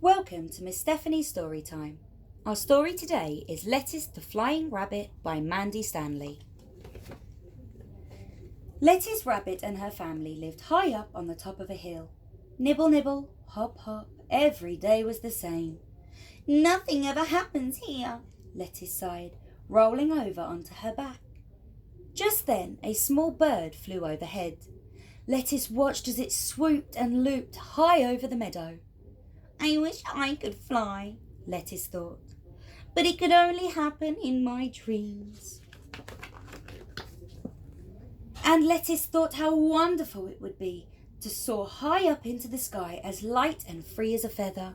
Welcome to Miss Stephanie's story time. Our story today is Lettice the Flying Rabbit by Mandy Stanley. Lettice Rabbit and her family lived high up on the top of a hill. Nibble, nibble, hop, hop, every day was the same. Nothing ever happens here, Lettice sighed, rolling over onto her back. Just then a small bird flew overhead. Lettice watched as it swooped and looped high over the meadow. I wish I could fly, Lettice thought, but it could only happen in my dreams. And Lettice thought how wonderful it would be to soar high up into the sky as light and free as a feather.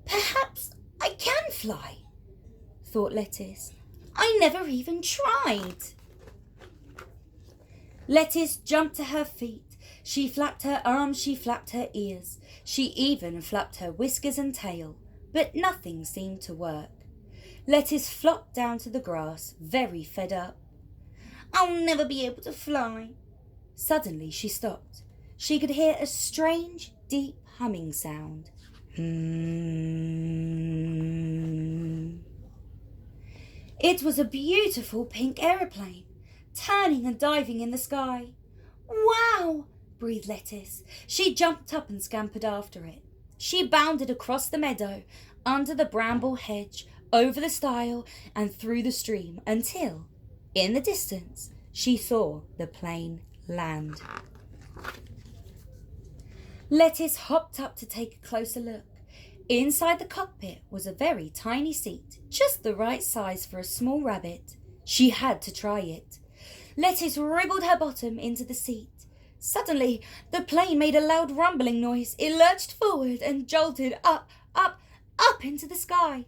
Perhaps I can fly, thought Lettice. I never even tried. Lettice jumped to her feet. She flapped her arms, she flapped her ears. She even flapped her whiskers and tail, but nothing seemed to work. Lettice flopped down to the grass, very fed up. I'll never be able to fly. Suddenly she stopped. She could hear a strange, deep humming sound. It was a beautiful pink aeroplane, turning and diving in the sky. Wow! Breathed Lettice. She jumped up and scampered after it. She bounded across the meadow, under the bramble hedge, over the stile and through the stream until, in the distance, she saw the plane land. Lettice hopped up to take a closer look. Inside the cockpit was a very tiny seat, just the right size for a small rabbit. She had to try it. Lettice wriggled her bottom into the seat. Suddenly, the plane made a loud rumbling noise. It lurched forward and jolted up, up, up into the sky.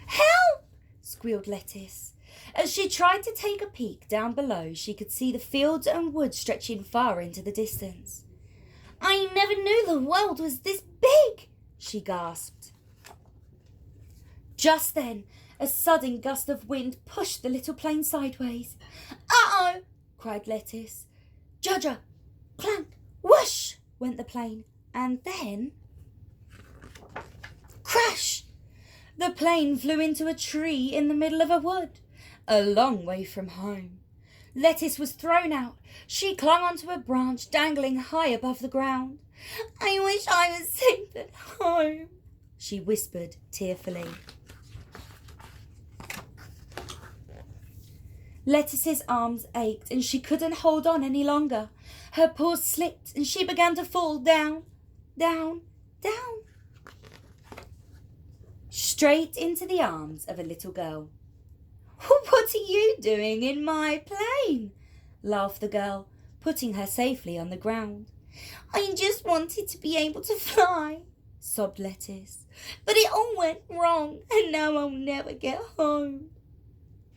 Help! Squealed Lettice. As she tried to take a peek down below, she could see the fields and woods stretching far into the distance. I never knew the world was this big, she gasped. Just then, a sudden gust of wind pushed the little plane sideways. Uh-oh! Cried Lettice. Judger! Clank! Whoosh! Went the plane, and then... crash! The plane flew into a tree in the middle of a wood, a long way from home. Lettice was thrown out. She clung onto a branch dangling high above the ground. I wish I was safe at home, she whispered tearfully. Lettice's arms ached and she couldn't hold on any longer. Her paws slipped and she began to fall down, down, down. Straight into the arms of a little girl. What are you doing in my plane? Laughed the girl, putting her safely on the ground. I just wanted to be able to fly, sobbed Lettice. But it all went wrong and now I'll never get home.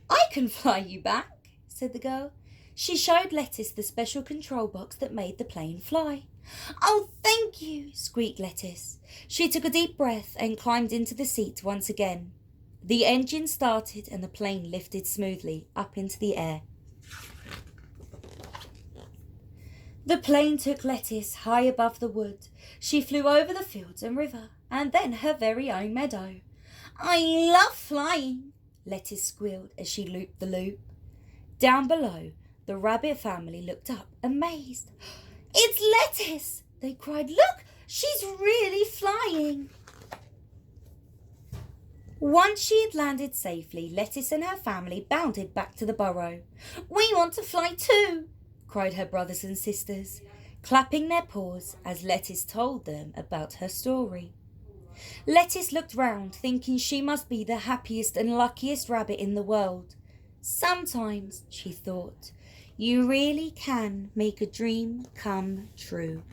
I can fly you back, said the girl. She showed Lettice the special control box that made the plane fly. Oh, thank you, squeaked Lettice. She took a deep breath and climbed into the seat once again. The engine started and the plane lifted smoothly up into the air. The plane took Lettice high above the wood. She flew over the fields and river and then her very own meadow. I love flying, Lettice squealed as she looped the loop. Down below, the rabbit family looked up, amazed. It's Lettice, they cried. Look, she's really flying. Once she had landed safely, Lettice and her family bounded back to the burrow. We want to fly too, cried her brothers and sisters, clapping their paws as Lettice told them about her story. Lettice looked round, thinking she must be the happiest and luckiest rabbit in the world. Sometimes, she thought, you really can make a dream come true.